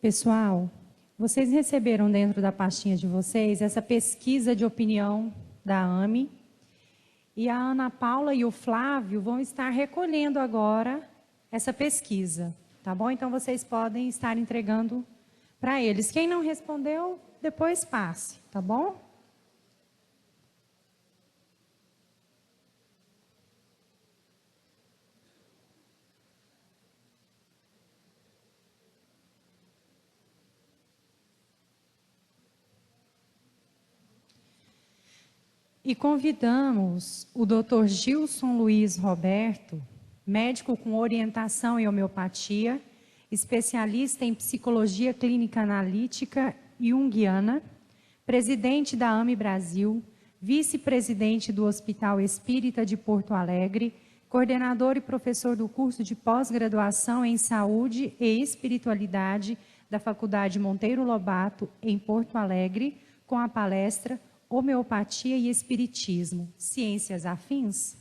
Pessoal, vocês receberam dentro da pastinha de vocês essa pesquisa de opinião da AME, e a Ana Paula e o Flávio vão estar recolhendo agora essa pesquisa, tá bom? Então vocês podem estar entregando para eles. Quem não respondeu, depois passe, tá bom? E convidamos o Dr. Gilson Luiz Roberto, médico com orientação em homeopatia, especialista em psicologia clínica analítica junguiana, presidente da AME Brasil, vice-presidente do Hospital Espírita de Porto Alegre, coordenador e professor do curso de pós-graduação em Saúde e Espiritualidade da Faculdade Monteiro Lobato, em Porto Alegre, com a palestra Homeopatia e Espiritismo, Ciências Afins?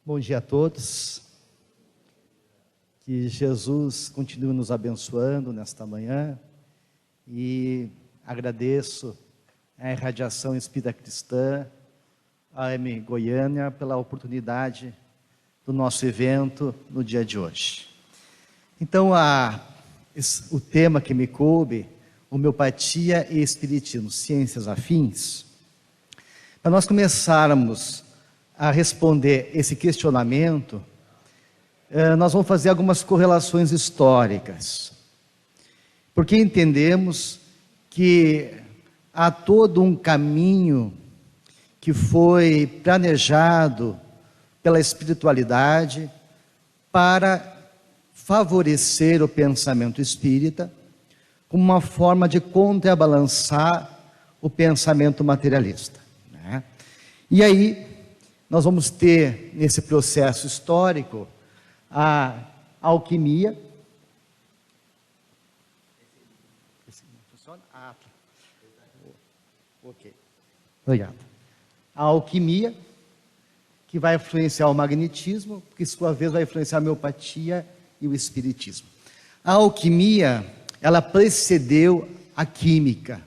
Bom dia a todos. Que Jesus continue nos abençoando nesta manhã e agradeço a Irradiação Espírita Cristã, a AME Goiânia, pela oportunidade do nosso evento no dia de hoje. Então, o tema que me coube, homeopatia e espiritismo, ciências afins, para nós começarmos a responder esse questionamento, nós vamos fazer algumas correlações históricas, porque entendemos que há todo um caminho que foi planejado pela espiritualidade para favorecer o pensamento espírita como uma forma de contrabalançar o pensamento materialista, né? E aí nós vamos ter nesse processo histórico a alquimia. Funciona? Ah, tá. Ok. Obrigado. A alquimia, que vai influenciar o magnetismo, que, por sua vez, vai influenciar a homeopatia e o espiritismo. A alquimia, ela precedeu a química.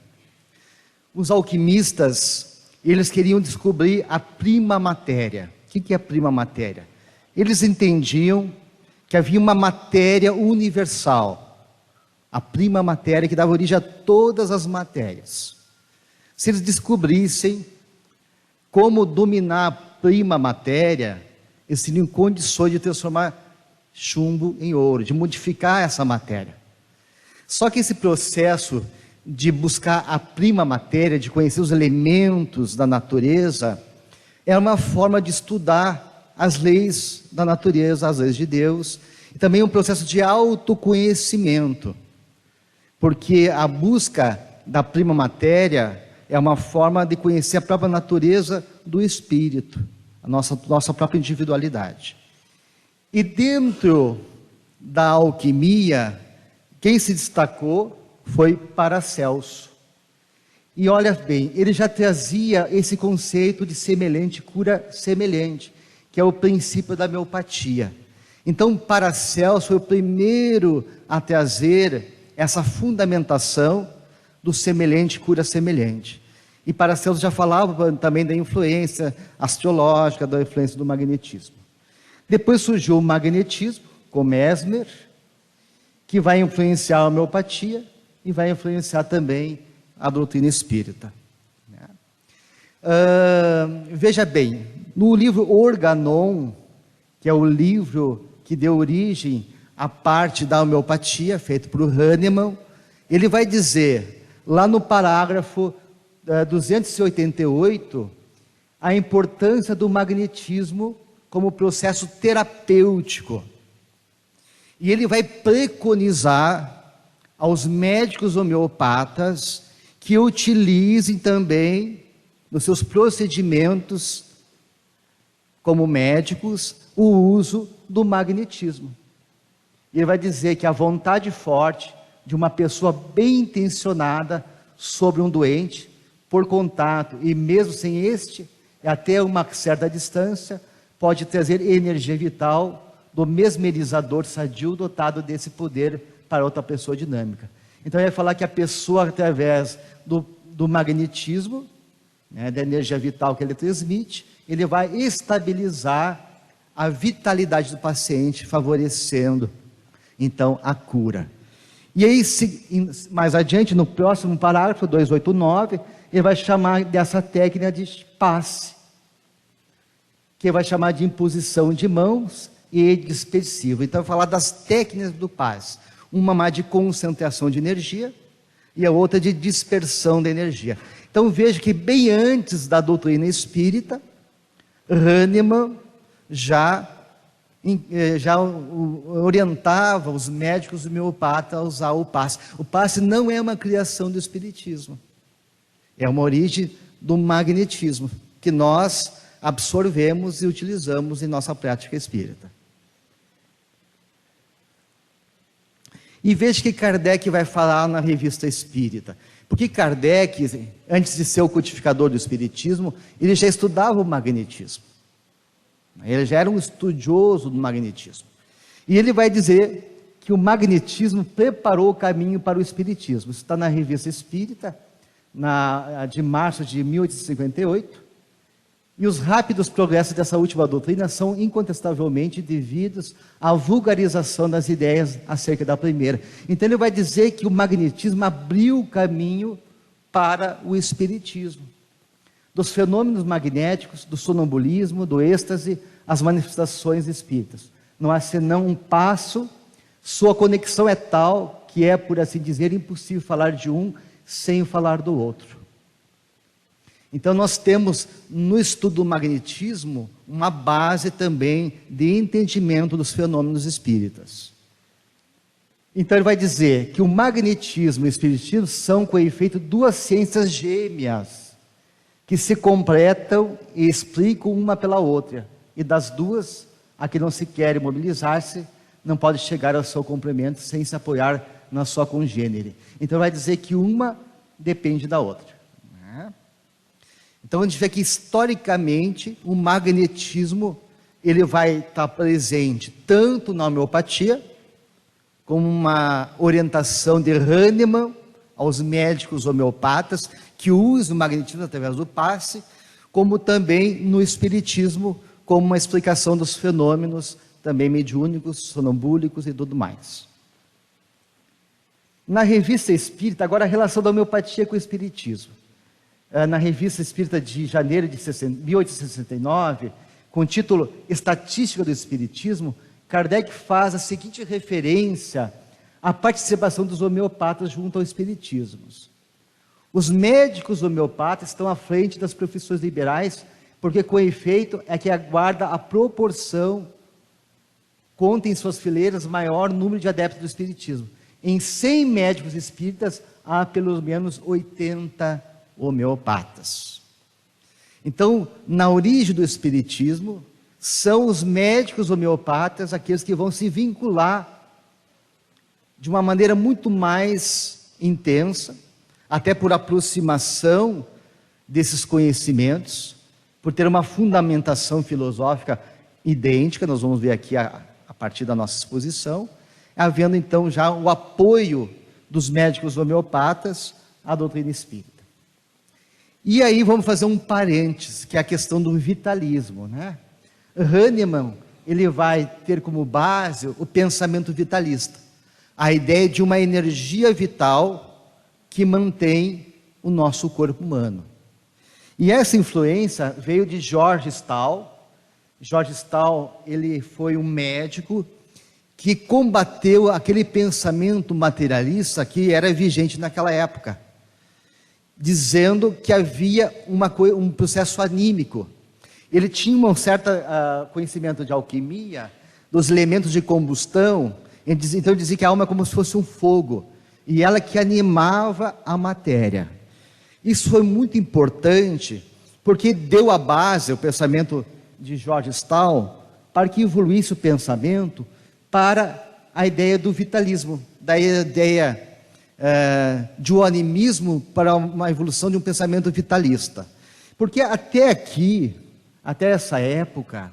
Os alquimistas, eles queriam descobrir a prima matéria. O que é a prima matéria? Eles entendiam que havia uma matéria universal, a prima matéria que dava origem a todas as matérias. Se eles descobrissem como dominar a prima matéria, eles teriam condições de transformar chumbo em ouro, de modificar essa matéria. Só que esse processo de buscar a prima matéria, de conhecer os elementos da natureza, é uma forma de estudar as leis da natureza, as leis de Deus, e também um processo de autoconhecimento, porque a busca da prima matéria é uma forma de conhecer a própria natureza do espírito, a nossa própria individualidade. E dentro da alquimia, quem se destacou foi Paracelso. E olha bem, ele já trazia esse conceito de semelhante cura semelhante, que é o princípio da homeopatia. Então, Paracelso foi o primeiro a trazer essa fundamentação do semelhante cura semelhante. E Paracelso já falava também da influência astrológica, da influência do magnetismo. Depois surgiu o magnetismo, com Mesmer, que vai influenciar a homeopatia e vai influenciar também a doutrina espírita. Veja bem, no livro Organon, que é o livro que deu origem à parte da homeopatia, feito por Hahnemann, ele vai dizer, lá no parágrafo 288, a importância do magnetismo como processo terapêutico. E ele vai preconizar aos médicos homeopatas que utilizem também, nos seus procedimentos como médicos, o uso do magnetismo. E ele vai dizer que a vontade forte de uma pessoa bem intencionada sobre um doente, por contato, e mesmo sem este, até uma certa distância, pode trazer energia vital do mesmerizador sadio dotado desse poder para outra pessoa dinâmica. Então, ele vai falar que a pessoa, através do magnetismo, né, da energia vital que ele transmite, ele vai estabilizar a vitalidade do paciente, favorecendo, então, a cura. E aí, mais adiante, no próximo parágrafo, 289, ele vai chamar dessa técnica de passe, que vai chamar de imposição de mãos e dispersivo. Então, vai falar das técnicas do passe. Uma de concentração de energia e a outra de dispersão da energia. Então, veja que bem antes da doutrina espírita, Hahnemann já orientava os médicos homeopatas a usar o passe. O passe não é uma criação do espiritismo, é uma origem do magnetismo, que nós absorvemos e utilizamos em nossa prática espírita. E veja que Kardec vai falar na Revista Espírita. Porque Kardec, antes de ser o codificador do espiritismo, ele já estudava o magnetismo. Ele já era um estudioso do magnetismo. E ele vai dizer que o magnetismo preparou o caminho para o espiritismo. Isso está na Revista Espírita, de março de 1858. E os rápidos progressos dessa última doutrina são incontestavelmente devidos à vulgarização das ideias acerca da primeira. Então ele vai dizer que o magnetismo abriu o caminho para o espiritismo. Dos fenômenos magnéticos, do sonambulismo, do êxtase, as manifestações espíritas. Não há senão um passo, sua conexão é tal que é, por assim dizer, impossível falar de um sem falar do outro. Então nós temos no estudo do magnetismo uma base também de entendimento dos fenômenos espíritas. Então ele vai dizer que o magnetismo e o espiritismo são, com efeito, duas ciências gêmeas que se completam e explicam uma pela outra. E das duas, a que não se quer mobilizar-se, não pode chegar ao seu complemento sem se apoiar na sua congênere. Então vai dizer que uma depende da outra. Então a gente vê que historicamente o magnetismo ele vai estar presente tanto na homeopatia, como uma orientação de Hahnemann aos médicos homeopatas que usam o magnetismo através do passe, como também no espiritismo, como uma explicação dos fenômenos também mediúnicos, sonambúlicos e tudo mais. Na Revista Espírita, agora a relação da homeopatia com o espiritismo. Na Revista Espírita de janeiro de 1869, com o título Estatística do Espiritismo, Kardec faz a seguinte referência à participação dos homeopatas junto ao espiritismo. Os médicos homeopatas estão à frente das profissões liberais, porque com efeito é que aguarda a proporção, conta em suas fileiras maior número de adeptos do espiritismo. Em 100 médicos espíritas, há pelo menos 80 homeopatas. Então, na origem do espiritismo, são os médicos homeopatas aqueles que vão se vincular de uma maneira muito mais intensa, até por aproximação desses conhecimentos, por ter uma fundamentação filosófica idêntica, nós vamos ver aqui a partir da nossa exposição, havendo então já o apoio dos médicos homeopatas à doutrina espírita. E aí vamos fazer um parênteses, que é a questão do vitalismo, né? Hahnemann, ele vai ter como base o pensamento vitalista, a ideia de uma energia vital que mantém o nosso corpo humano. E essa influência veio de George Stahl. George Stahl, ele foi um médico que combateu aquele pensamento materialista que era vigente naquela época, dizendo que havia um processo anímico. Ele tinha um certo conhecimento de alquimia, dos elementos de combustão. Então ele dizia que a alma é como se fosse um fogo, e ela que animava a matéria. Isso foi muito importante, porque deu a base, o pensamento de George Stahl, para que evoluísse o pensamento para a ideia do vitalismo, da ideia de um animismo para uma evolução de um pensamento vitalista. Porque até aqui, até essa época,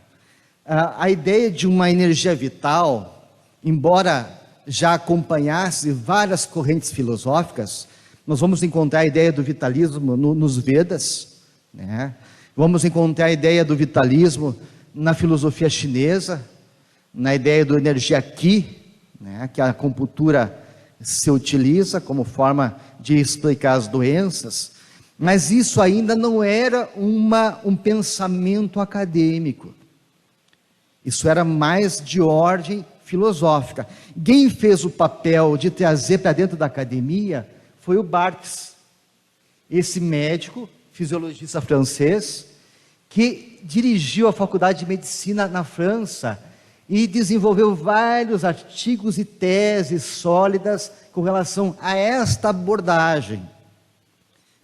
a ideia de uma energia vital, embora já acompanhasse várias correntes filosóficas, nós vamos encontrar a ideia do vitalismo nos Vedas, né? Vamos encontrar a ideia do vitalismo na filosofia chinesa, na ideia do energia Qi, né? Que a acupuntura se utiliza como forma de explicar as doenças, mas isso ainda não era um pensamento acadêmico. Isso era mais de ordem filosófica. Quem fez o papel de trazer para dentro da academia foi o Barthes, esse médico, fisiologista francês, que dirigiu a Faculdade de Medicina na França e desenvolveu vários artigos e teses sólidas com relação a esta abordagem.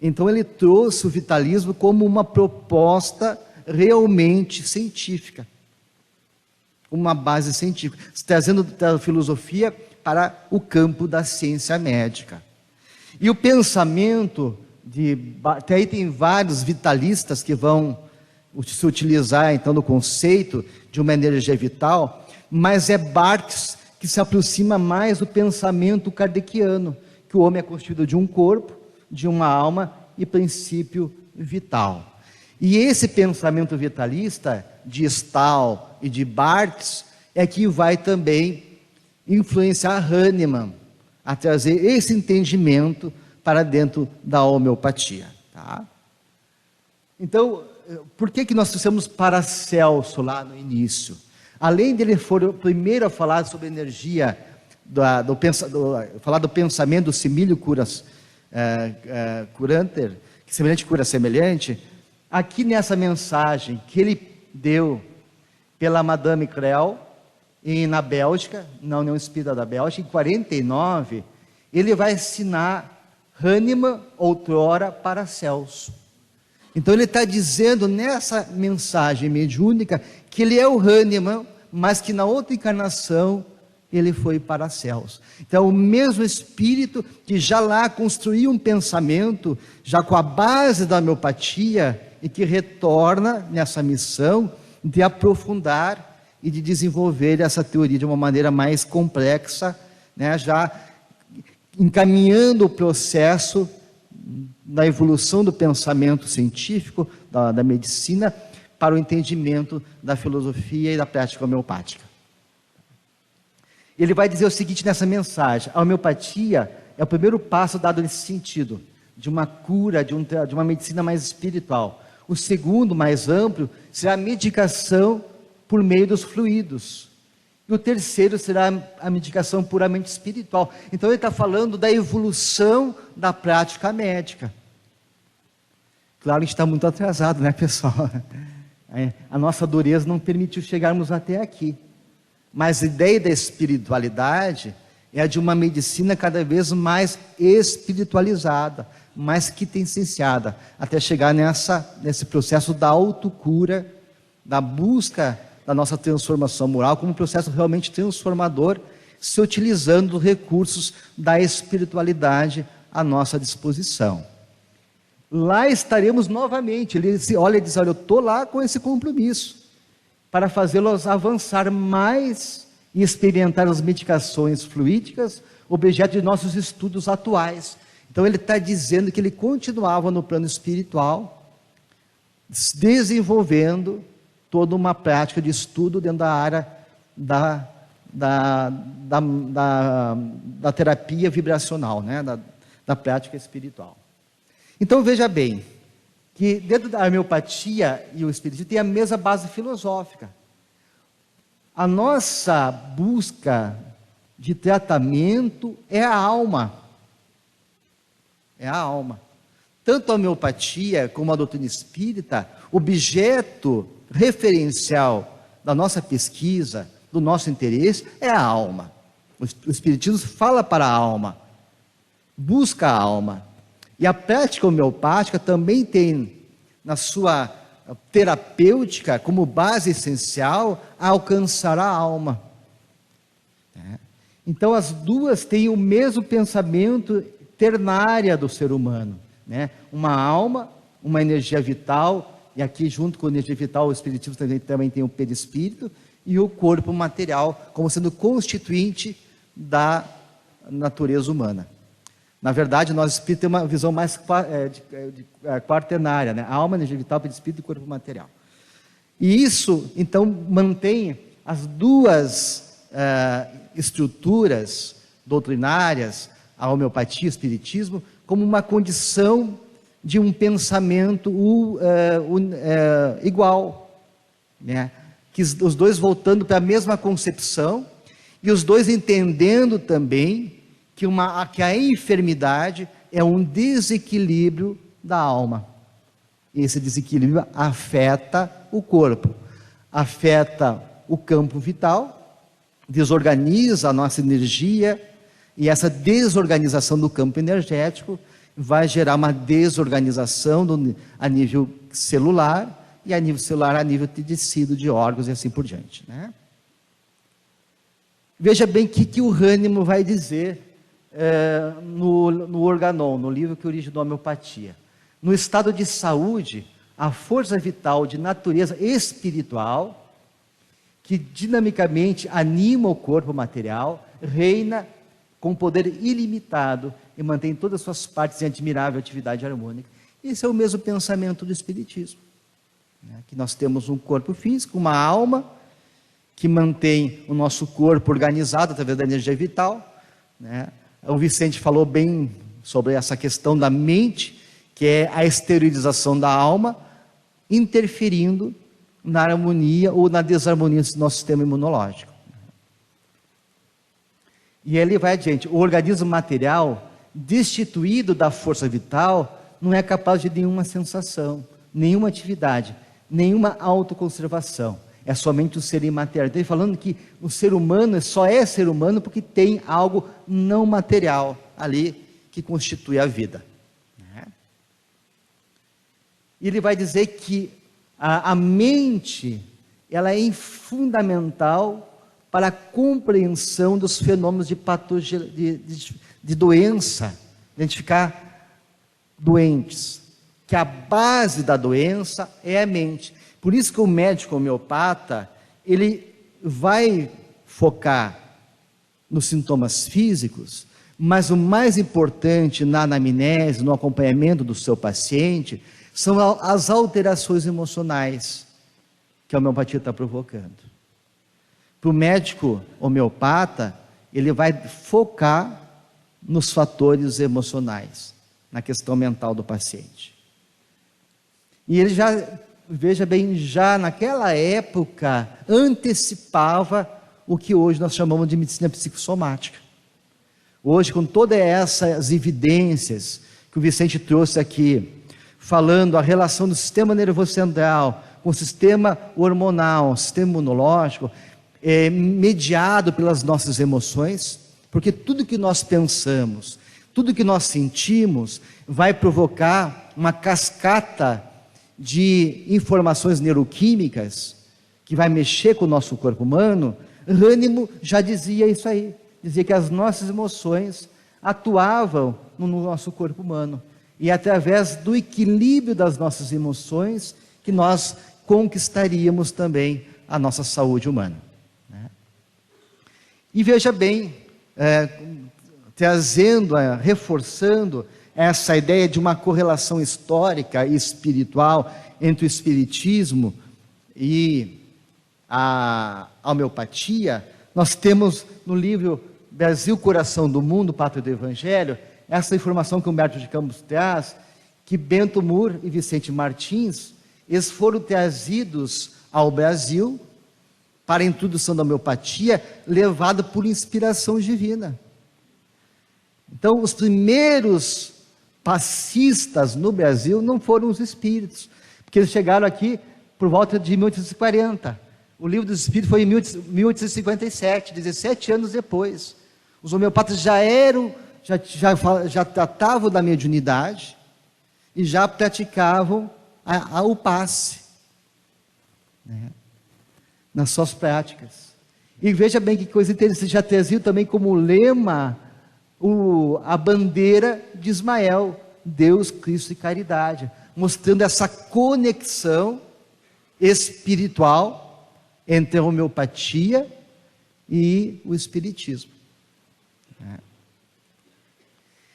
Então ele trouxe o vitalismo como uma proposta realmente científica, uma base científica, trazendo a filosofia para o campo da ciência médica. E o pensamento até aí tem vários vitalistas que vão se utilizar então do conceito de uma energia vital, mas é Barthes que se aproxima mais do pensamento kardeciano, que o homem é constituído de um corpo, de uma alma e princípio vital. E esse pensamento vitalista de Stahl e de Barthes é que vai também influenciar Hahnemann a trazer esse entendimento para dentro da homeopatia. Tá? Então, por que nós trouxemos Paracelso lá no início? Além dele for o primeiro a falar sobre energia, falar do pensamento do simílio curanter, que semelhante cura semelhante, aqui nessa mensagem que ele deu pela Madame Creel, na Bélgica, na União Espírita da Bélgica, em 49, ele vai ensinar Hahnemann, outrora, Paracelso. Então ele está dizendo nessa mensagem mediúnica que ele é o Hahnemann, mas que na outra encarnação ele foi Paracelso. Então o mesmo espírito que já lá construiu um pensamento, já com a base da homeopatia, e que retorna nessa missão de aprofundar e de desenvolver essa teoria de uma maneira mais complexa, né, já encaminhando o processo da evolução do pensamento científico, da medicina, para o entendimento da filosofia e da prática homeopática. Ele vai dizer o seguinte nessa mensagem: a homeopatia é o primeiro passo dado nesse sentido, de uma cura, de uma medicina mais espiritual. O segundo, mais amplo, será a medicação por meio dos fluidos. E o terceiro será a medicação puramente espiritual. Então ele está falando da evolução da prática médica. Claro, a gente está muito atrasado, né, pessoal? A nossa dureza não permitiu chegarmos até aqui. Mas a ideia da espiritualidade é a de uma medicina cada vez mais espiritualizada, mais quintessenciada, até chegar nesse processo da autocura, da busca da nossa transformação moral, como um processo realmente transformador, se utilizando dos recursos da espiritualidade à nossa disposição. Lá estaremos novamente. Ele olha e diz: olha, eu estou lá com esse compromisso, para fazê-los avançar mais e experimentar as medicações fluídicas, objeto de nossos estudos atuais. Então ele está dizendo que ele continuava no plano espiritual, desenvolvendo toda uma prática de estudo dentro da área da terapia vibracional, né? da prática espiritual. Então veja bem, que dentro da homeopatia e o espiritismo tem a mesma base filosófica. A nossa busca de tratamento é a alma. É a alma. Tanto a homeopatia como a doutrina espírita, objeto referencial da nossa pesquisa, do nosso interesse, é a alma. O espiritismo fala para a alma, busca a alma. E a prática homeopática também tem na sua terapêutica como base essencial a alcançar a alma. Então, as duas têm o mesmo pensamento ternária do ser humano, né? Uma alma, uma energia vital, e aqui junto com a energia vital, o espiritismo também tem o perispírito, e o corpo material, como sendo constituinte da natureza humana. Na verdade, nós espíritos temos uma visão mais quaternária, né? Alma, energia vital, perispírito e corpo material. E isso, então, mantém as duas estruturas doutrinárias, a homeopatia e o espiritismo, como uma condição de um pensamento igual, né? Que os dois voltando para a mesma concepção e os dois entendendo também que a enfermidade é um desequilíbrio da alma. Esse desequilíbrio afeta o corpo, afeta o campo vital, desorganiza a nossa energia, e essa desorganização do campo energético vai gerar uma desorganização a nível celular, e a nível celular, a nível de tecido, de órgãos e assim por diante, né? Veja bem o que o Hahnemann vai dizer no Organon, no livro que originou a homeopatia. No estado de saúde, a força vital de natureza espiritual, que dinamicamente anima o corpo material, reina com poder ilimitado e mantém todas as suas partes em admirável atividade harmônica. Esse é o mesmo pensamento do espiritismo, né? Que nós temos um corpo físico, uma alma, que mantém o nosso corpo organizado através da energia vital, né? O Vicente falou bem sobre essa questão da mente, que é a esterilização da alma, interferindo na harmonia ou na desarmonia do nosso sistema imunológico. E ele vai adiante: o organismo material, destituído da força vital, não é capaz de nenhuma sensação, nenhuma atividade, nenhuma autoconservação. É somente o ser imaterial. Então, ele falando que o ser humano só é ser humano porque tem algo não material ali que constitui a vida. E ele vai dizer que a mente, ela é fundamental para a compreensão dos fenômenos de doença, identificar doentes, que a base da doença é a mente. Por isso que o médico homeopata, ele vai focar nos sintomas físicos, mas o mais importante na anamnese, no acompanhamento do seu paciente, são as alterações emocionais que a homeopatia está provocando. Para o médico homeopata, ele vai focar nos fatores emocionais, na questão mental do paciente. E ele já, veja bem, já naquela época antecipava o que hoje nós chamamos de medicina psicossomática. Hoje, com todas essas evidências que o Vicente trouxe aqui, falando a relação do sistema nervoso central com o sistema hormonal, o sistema imunológico, mediado pelas nossas emoções, porque tudo que nós pensamos, tudo que nós sentimos, vai provocar uma cascata de informações neuroquímicas que vai mexer com o nosso corpo humano. Hahnemann já dizia isso aí, dizia que as nossas emoções atuavam no nosso corpo humano, e através do equilíbrio das nossas emoções que nós conquistaríamos também a nossa saúde humana, né? E veja bem, reforçando essa ideia de uma correlação histórica e espiritual entre o espiritismo e a homeopatia, nós temos no livro Brasil, Coração do Mundo, Pátria do Evangelho, essa informação que Humberto de Campos traz, que Bento Moore e Vicente Martins, eles foram trazidos ao Brasil para a introdução da homeopatia, levado por inspiração divina. Então, os primeiros passistas no Brasil não foram os espíritos, porque eles chegaram aqui por volta de 1840. O livro dos espíritos foi em 1857, 17 anos depois. Os homeopatas já tratavam da mediunidade e já praticavam o passe, né, nas suas práticas. E veja bem que coisa interessante, já trazia também como lema a bandeira de Ismael, Deus, Cristo e caridade, mostrando essa conexão espiritual entre a homeopatia e o espiritismo.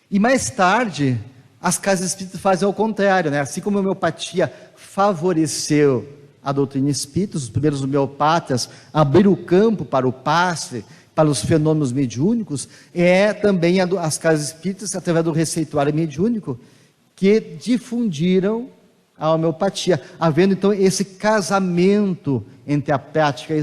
E mais tarde, as casas espíritas fazem ao contrário, né? Assim como a homeopatia favoreceu a doutrina espírita, os primeiros homeopatas abriram o campo para o passe, para os fenômenos mediúnicos, também as casas espíritas, através do receituário mediúnico, que difundiram a homeopatia, havendo então esse casamento entre a prática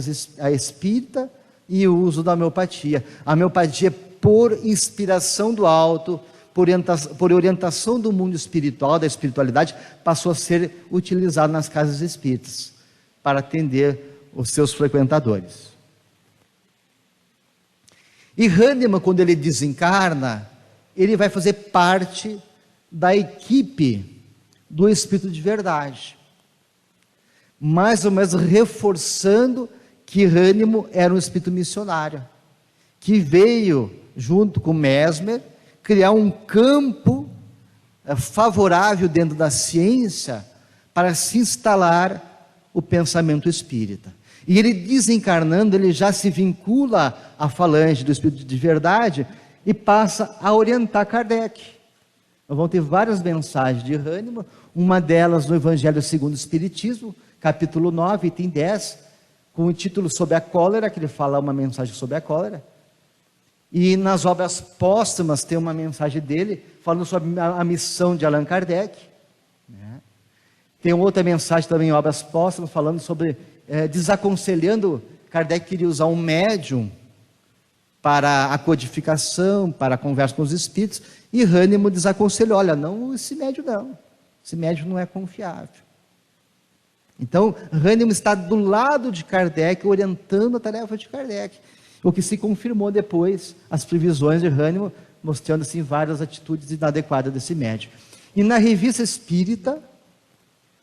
espírita e o uso da homeopatia. A homeopatia, por inspiração do alto, por orientação do mundo espiritual, da espiritualidade, passou a ser utilizada nas casas espíritas, para atender os seus frequentadores. E Hahnemann, quando ele desencarna, ele vai fazer parte da equipe do Espírito de Verdade, mais ou menos reforçando que Hahnemann era um espírito missionário, que veio, junto com Mesmer, criar um campo favorável dentro da ciência para se instalar o pensamento espírita. E ele desencarnando, ele já se vincula à falange do Espírito de Verdade e passa a orientar Kardec. Nós vamos ter várias mensagens de Hahnemann, uma delas no Evangelho segundo o Espiritismo, capítulo 9, item 10, com o título Sobre a Cólera, que ele fala uma mensagem sobre a cólera. E nas obras póstumas tem uma mensagem dele, falando sobre a missão de Allan Kardec. Tem outra mensagem também em obras póstumas, falando sobre, desaconselhando, Kardec queria usar um médium para a codificação, para a conversa com os espíritos, e Hahnemann desaconselhou, olha, não, esse médium não é confiável. Então, Hahnemann está do lado de Kardec, orientando a tarefa de Kardec, o que se confirmou depois, as previsões de Hahnemann, mostrando assim, várias atitudes inadequadas desse médium. E na Revista Espírita,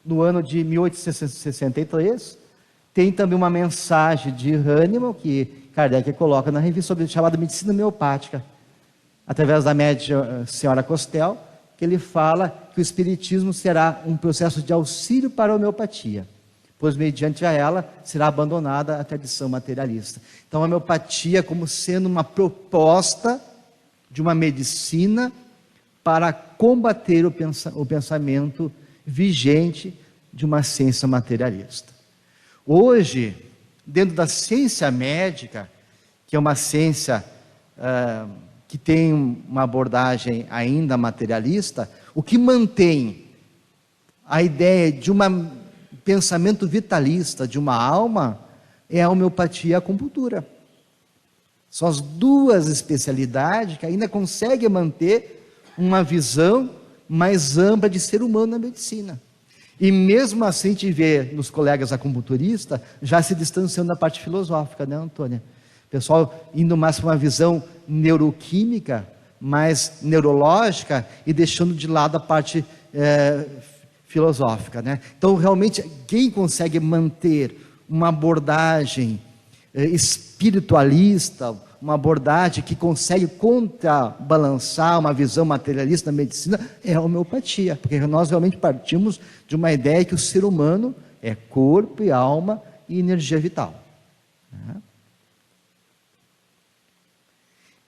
no ano de 1863, tem também uma mensagem de Hahnemann, que Kardec coloca na revista, chamada Medicina Homeopática, através da médium senhora Costel, que ele fala que o espiritismo será um processo de auxílio para a homeopatia, pois mediante a ela será abandonada a tradição materialista. Então a homeopatia como sendo uma proposta de uma medicina para combater o pensamento vigente de uma ciência materialista. Hoje, dentro da ciência médica, que é uma ciência que tem uma abordagem ainda materialista, o que mantém a ideia de um pensamento vitalista, de uma alma, é a homeopatia e a acupuntura. São as duas especialidades que ainda conseguem manter uma visão mais ampla de ser humano na medicina. E mesmo assim a gente vê nos colegas acupunturistas já se distanciando da parte filosófica, né, Antônia? Pessoal indo mais para uma visão neuroquímica, mais neurológica, e deixando de lado a parte filosófica, né? Então realmente quem consegue manter uma abordagem espiritualista, uma abordagem que consegue contrabalançar uma visão materialista da medicina, é a homeopatia, porque nós realmente partimos de uma ideia que o ser humano é corpo e alma e energia vital.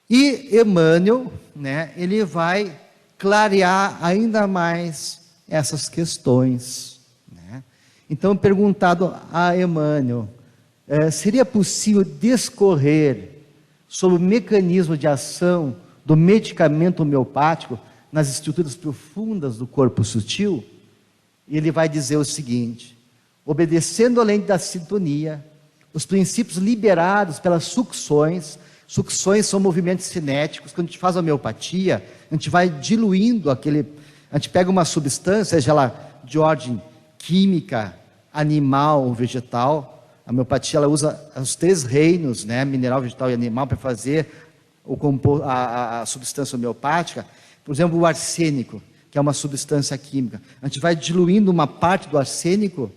E Emmanuel, né, ele vai clarear ainda mais essas questões, né? Então, perguntado a Emmanuel, seria possível discorrer sobre o mecanismo de ação do medicamento homeopático nas estruturas profundas do corpo sutil? E ele vai dizer o seguinte: obedecendo a lei da sintonia, os princípios liberados pelas sucções são movimentos cinéticos. Quando a gente faz a homeopatia, a gente vai diluindo a gente pega uma substância, seja ela de ordem química, animal ou vegetal. A homeopatia ela usa os três reinos, né, mineral, vegetal e animal, para fazer a substância homeopática. Por exemplo, o arsênico, que é uma substância química. A gente vai diluindo uma parte do arsênico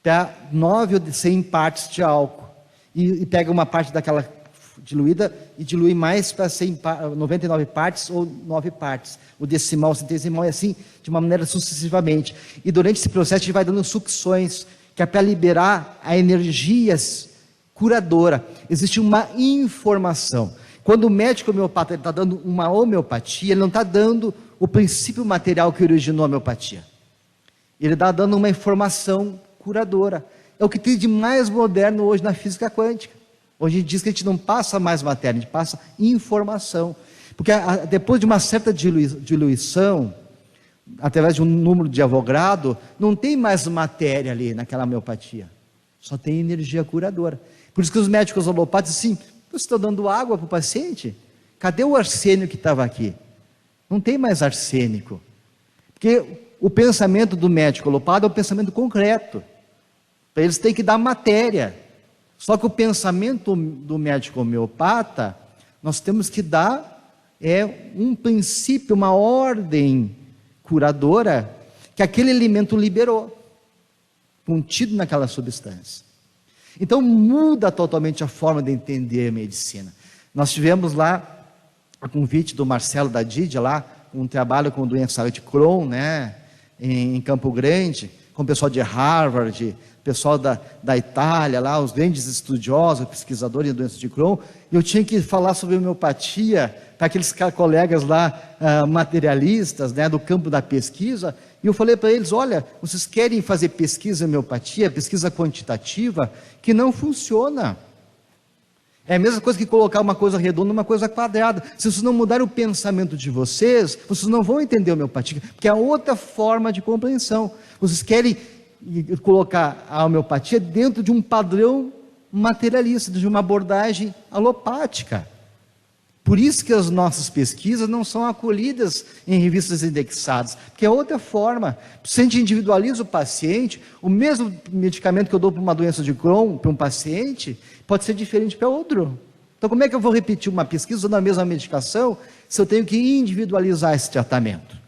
para 9 ou 100 partes de álcool. e pega uma parte daquela diluída e dilui mais para ser em 99 partes ou 9 partes. O decimal, o centesimal, é assim, de uma maneira sucessivamente. E durante esse processo a gente vai dando sucções, que é para liberar a energia curadora. Existe uma informação. Quando o médico homeopata está dando uma homeopatia, ele não está dando o princípio material que originou a homeopatia. Ele está dando uma informação curadora. É o que tem de mais moderno hoje na física quântica. Hoje a gente diz que a gente não passa mais matéria, a gente passa informação. Porque depois de uma certa diluição, através de um número de Avogadro, não tem mais matéria ali naquela homeopatia. Só tem energia curadora. Por isso que os médicos alopatas dizem assim, você está dando água para o paciente? Cadê o arsênio que estava aqui? Não tem mais arsênico. Porque o pensamento do médico alopata é um pensamento concreto. Para eles tem que dar matéria. Só que o pensamento do médico homeopata, nós temos que dar um princípio, uma ordem curadora, que aquele alimento liberou, contido naquela substância. Então muda totalmente a forma de entender a medicina. Nós tivemos lá, a convite do Marcelo da Didia, lá, um trabalho com doença de Crohn, né, em Campo Grande, com o pessoal de Harvard, pessoal da Itália, lá, os grandes estudiosos, pesquisadores de doença de Crohn, e eu tinha que falar sobre homeopatia para aqueles colegas lá, materialistas, né, do campo da pesquisa, e eu falei para eles, olha, vocês querem fazer pesquisa em homeopatia, pesquisa quantitativa, que não funciona. É a mesma coisa que colocar uma coisa redonda numa coisa quadrada. Se vocês não mudarem o pensamento de vocês, vocês não vão entender a homeopatia, porque é outra forma de compreensão. Vocês querem colocar a homeopatia dentro de um padrão materialista, de uma abordagem alopática. Por isso que as nossas pesquisas não são acolhidas em revistas indexadas, porque é outra forma. Se a gente individualiza o paciente, o mesmo medicamento que eu dou para uma doença de Crohn, para um paciente, pode ser diferente para outro. Então como é que eu vou repetir uma pesquisa usando a mesma medicação, se eu tenho que individualizar esse tratamento?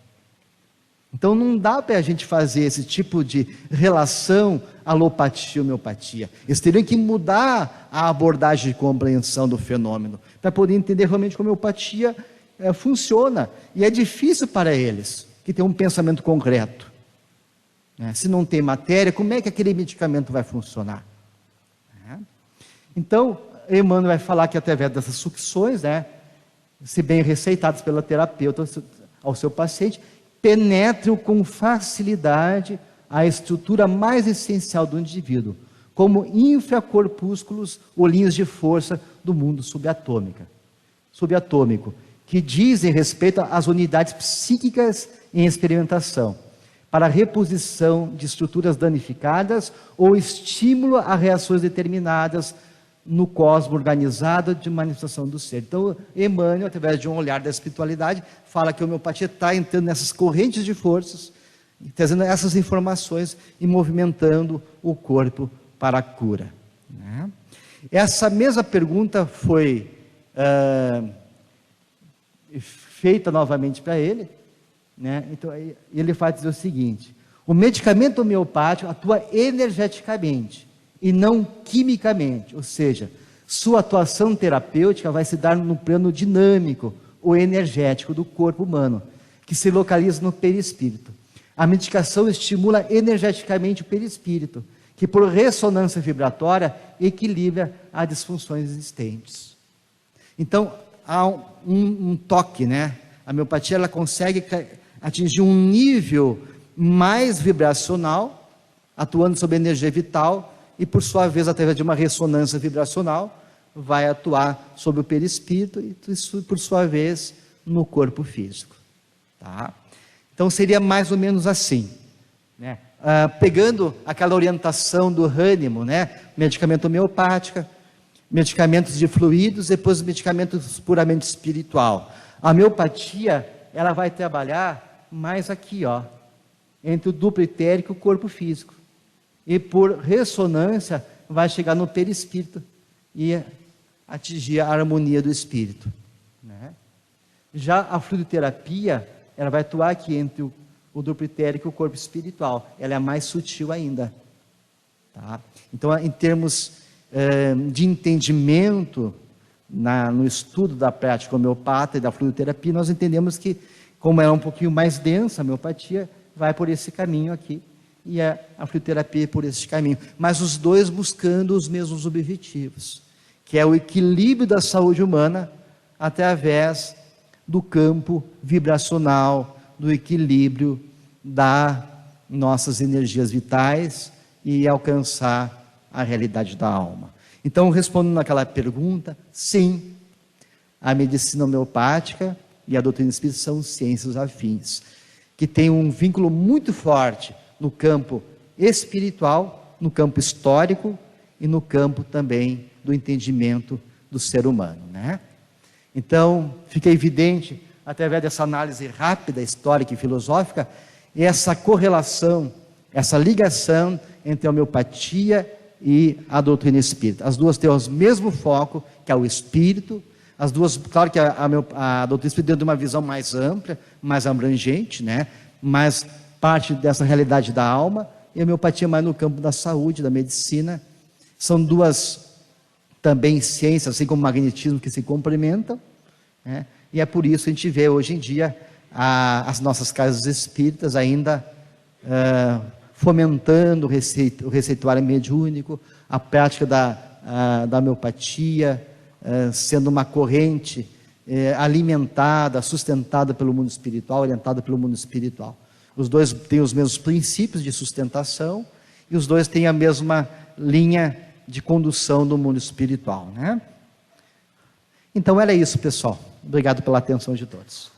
Então não dá para a gente fazer esse tipo de relação alopatia e homeopatia. Eles teriam que mudar a abordagem de compreensão do fenômeno, para poder entender realmente como a homeopatia funciona. E é difícil para eles, que têm um pensamento concreto. Se não tem matéria, como é que aquele medicamento vai funcionar? Então, Emmanuel vai falar que através dessas sucções, se bem receitadas pela terapeuta ao seu paciente, penetre com facilidade a estrutura mais essencial do indivíduo, como infracorpúsculos ou linhas de força do mundo subatômico, que dizem respeito às unidades psíquicas em experimentação, para a reposição de estruturas danificadas ou estímulo a reações determinadas no cosmos organizado de manifestação do ser. Então, Emmanuel, através de um olhar da espiritualidade, fala que a homeopatia está entrando nessas correntes de forças, trazendo essas informações e movimentando o corpo para a cura. Essa mesma pergunta foi feita novamente para ele, então ele vai dizer o seguinte: o medicamento homeopático atua energeticamente e não quimicamente, ou seja, sua atuação terapêutica vai se dar no plano dinâmico ou energético do corpo humano, que se localiza no perispírito. A medicação estimula energeticamente o perispírito, que por ressonância vibratória equilibra as disfunções existentes. Então, há um toque, A homeopatia ela consegue atingir um nível mais vibracional, atuando sobre a energia vital, e por sua vez, através de uma ressonância vibracional, vai atuar sobre o perispírito e isso, por sua vez, no corpo físico. Então seria mais ou menos assim, pegando aquela orientação do Hahnemann, medicamento homeopático, medicamentos de fluidos, depois medicamentos puramente espiritual. A homeopatia, ela vai trabalhar mais aqui, entre o duplo etérico e o corpo físico. E por ressonância vai chegar no perispírito e atingir a harmonia do espírito. Já a fluidoterapia, ela vai atuar aqui entre o duplo etérico e o corpo espiritual. Ela é mais sutil ainda. Então, em termos de entendimento no estudo da prática homeopata e da fluidoterapia, nós entendemos que, como é um pouquinho mais densa, a homeopatia vai por esse caminho aqui, e a fluidoterapia por esse caminho, mas os dois buscando os mesmos objetivos, que é o equilíbrio da saúde humana através do campo vibracional, do equilíbrio das nossas energias vitais e alcançar a realidade da alma. Então, respondendo àquela pergunta, sim, a medicina homeopática e a doutrina espírita são ciências afins, que têm um vínculo muito forte no campo espiritual, no campo histórico e no campo também do entendimento do ser humano, né? Então, fica evidente, através dessa análise rápida, histórica e filosófica, essa correlação, essa ligação entre a homeopatia e a doutrina espírita. As duas têm o mesmo foco, que é o espírito. As duas, claro que a doutrina espírita deu de uma visão mais ampla, mais abrangente, né? Mas parte dessa realidade da alma, e a homeopatia mais no campo da saúde, da medicina. São duas também ciências, assim como o magnetismo, que se complementam, né? E é por isso que a gente vê hoje em dia as nossas casas espíritas ainda fomentando o receituário mediúnico, a prática da homeopatia, sendo uma corrente alimentada, sustentada pelo mundo espiritual, orientada pelo mundo espiritual. Os dois têm os mesmos princípios de sustentação e os dois têm a mesma linha de condução do mundo espiritual, né? Então era isso, pessoal. Obrigado pela atenção de todos.